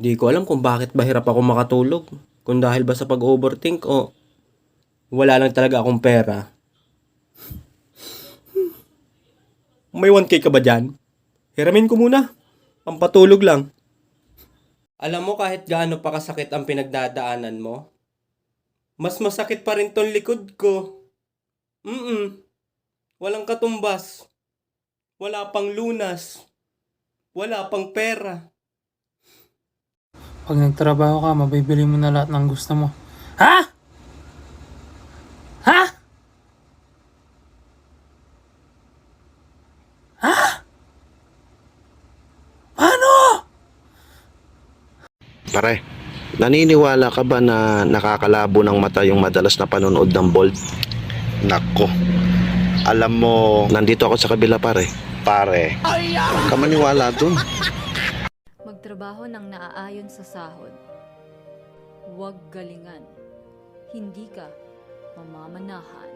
Di ko alam kung bakit ba hirap ako makatulog. Kung dahil ba sa pag-overthink o wala lang talaga akong pera. May 1K ka ba dyan? Hiramin ko muna. Pampatulog lang. Alam mo kahit gaano pa kasakit ang pinagdadaanan mo, mas masakit pa rin tong likod ko. Walang katumbas. Wala pang lunas. Wala pang pera. Pag nagtrabaho ka, mabibili mo na lahat ng gusto mo. Ha? Ha? Ano? Pare, naniniwala ka ba na nakakalabo ng mata yung madalas na panonood ng Bolt? Nako, alam mo, nandito ako sa kabila pare. Pare, huwag ka maniwala dun. Magtrabaho ng naaayon sa sahod. Huwag galingan. Hindi ka mamamanahan.